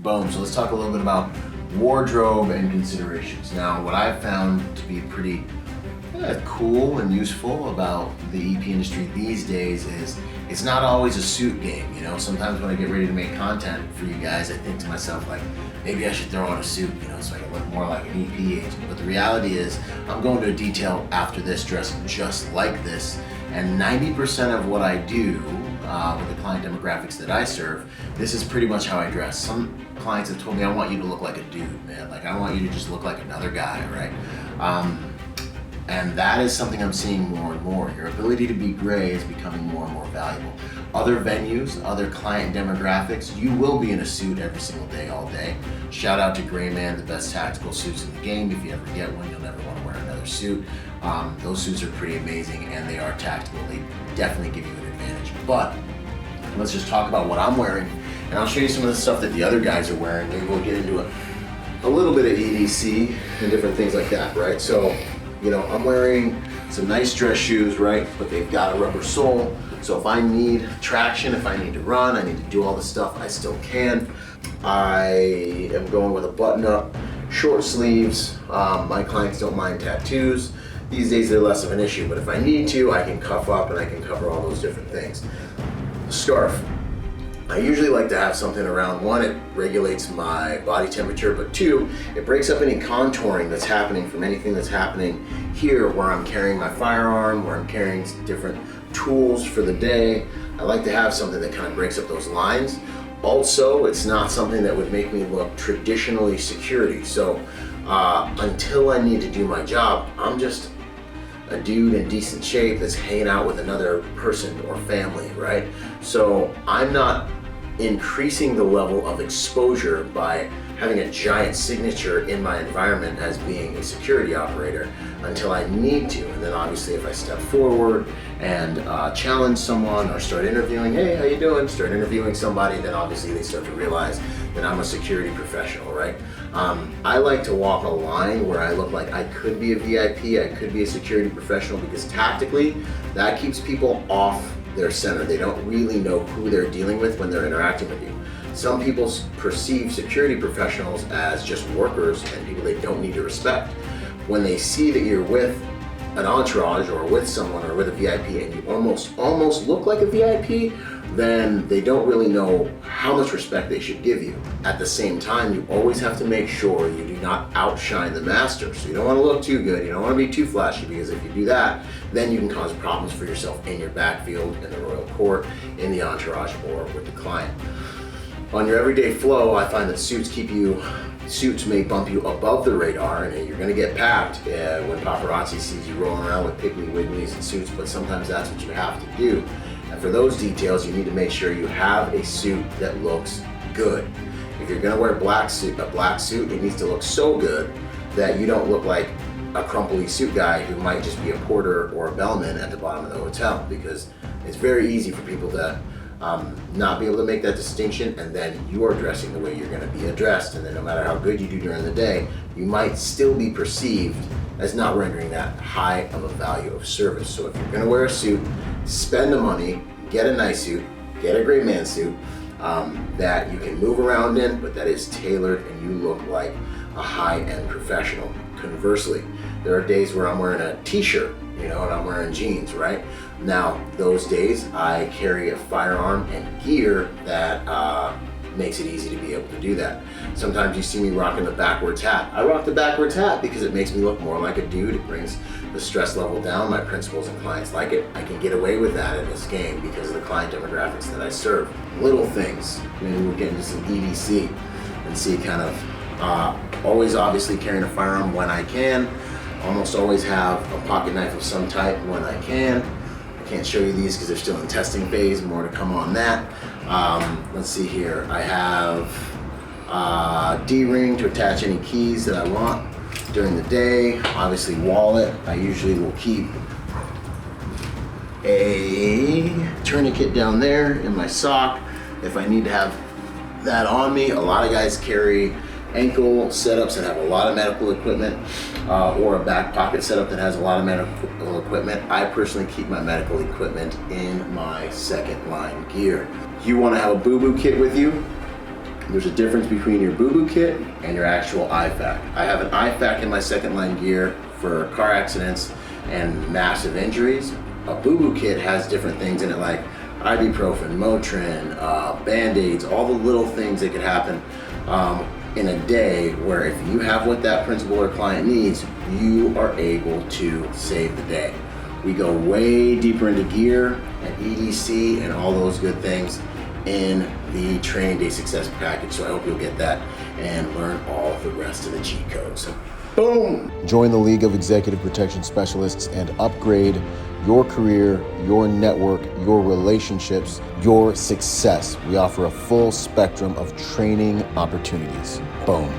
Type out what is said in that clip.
Boom, so let's talk a little bit about wardrobe and considerations. Now, what I've found to be pretty cool and useful about the EP industry these days is it's not always a suit game. You know, sometimes when I get ready to make content for you guys, I think to myself, like, maybe I should throw on a suit, you know, so I can look more like an EP agent. But the reality is, I'm going to a detail after this dressed just like this, and 90% of what I do with the client demographics that I serve, this is pretty much how I dress. Some clients have told me, I want you to look like a dude, man. Like, I want you to just look like another guy, right? And that is something I'm seeing more and more. Your ability to be gray is becoming more and more valuable. Other venues, other client demographics, you will be in a suit every single day, all day. Shout out to Gray Man, the best tactical suits in the game. If you ever get one, you'll never want to wear another suit. Those suits are pretty amazing and they are tactical. They definitely give you an advantage. But let's just talk about what I'm wearing, and I'll show you some of the stuff that the other guys are wearing. Maybe we'll get into a little bit of EDC and different things like that, right? So, you know, I'm wearing some nice dress shoes, right? But they've got a rubber sole. So if I need traction, if I need to run, I need to do all this stuff, I still can. I am going with a button-up, short sleeves. My clients don't mind tattoos. These days they're less of an issue, but if I need to, I can cuff up and I can cover all those different things. Scarf. I usually like to have something around, one, it regulates my body temperature, but two, it breaks up any contouring that's happening from anything that's happening here where I'm carrying my firearm, where I'm carrying different tools for the day. I like to have something that kind of breaks up those lines. Also, it's not something that would make me look traditionally security. So until I need to do my job, I'm just a dude in decent shape that's hanging out with another person or family, right? So I'm not increasing the level of exposure by having a giant signature in my environment as being a security operator until I need to. And then obviously if I step forward and challenge someone or start interviewing, hey, how you doing? Start interviewing somebody, then obviously they start to realize that I'm a security professional, right? I like to walk a line where I look like I could be a VIP, I could be a security professional, because tactically that keeps people off their center. They don't really know who they're dealing with when they're interacting with you. Some people perceive security professionals as just workers and people they don't need to respect. When they see that you're with an entourage or with someone or with a VIP and you almost look like a VIP, then they don't really know how much respect they should give you. At the same time, you always have to make sure you do not outshine the master. So you don't want to look too good, you don't want to be too flashy, because if you do that, then you can cause problems for yourself in your backfield, in the royal court, in the entourage, or with the client. On your everyday flow, I find that suits may bump you above the radar, and you're gonna get packed when paparazzi sees you rolling around with Piggly Wigglies and suits, but sometimes that's what you have to do. And for those details, you need to make sure you have a suit that looks good. If you're gonna wear a black suit, it needs to look so good that you don't look like a crumply suit guy who might just be a porter or a bellman at the bottom of the hotel, because it's very easy for people to not be able to make that distinction, and then you are dressing the way you're going to be addressed, and then no matter how good you do during the day, you might still be perceived as not rendering that high of a value of service. So if you're going to wear a suit, spend the money, get a nice suit, get a Gray Man suit that you can move around in, but that is tailored and you look like a high-end professional. Conversely, there are days where I'm wearing a t-shirt, you know, and I'm wearing jeans, right? Now, those days I carry a firearm and gear that makes it easy to be able to do that. Sometimes you see me rocking the backwards hat. I rock the backwards hat because it makes me look more like a dude. It brings the stress level down. My principals and clients like it. I can get away with that in this game because of the client demographics that I serve. Little things. Maybe we'll get into some EDC and see kind of always obviously carrying a firearm when I can. Almost always have a pocket knife of some type when I can. I can't show you these because they're still in testing phase, more to come on that. Let's see here, I have a D-ring to attach any keys that I want during the day. Obviously wallet, I usually will keep a tourniquet down there in my sock if I need to have that on me. A lot of guys carry ankle setups that have a lot of medical equipment, or a back pocket setup that has a lot of medical equipment. I personally keep my medical equipment in my second line gear. You want to have a boo-boo kit with you? There's a difference between your boo-boo kit and your actual IFAK. I have an IFAK in my second line gear for car accidents and massive injuries. A boo-boo kit has different things in it like ibuprofen, Motrin, Band-Aids, all the little things that could happen in a day where if you have what that principal or client needs, you are able to save the day. We go way deeper into gear and EDC and all those good things in the Training Day Success package. So I hope you'll get that and learn all the rest of the cheat codes. Boom! Join the League of Executive Protection Specialists and upgrade your career, your network, your relationships, your success. We offer a full spectrum of training opportunities. Boom.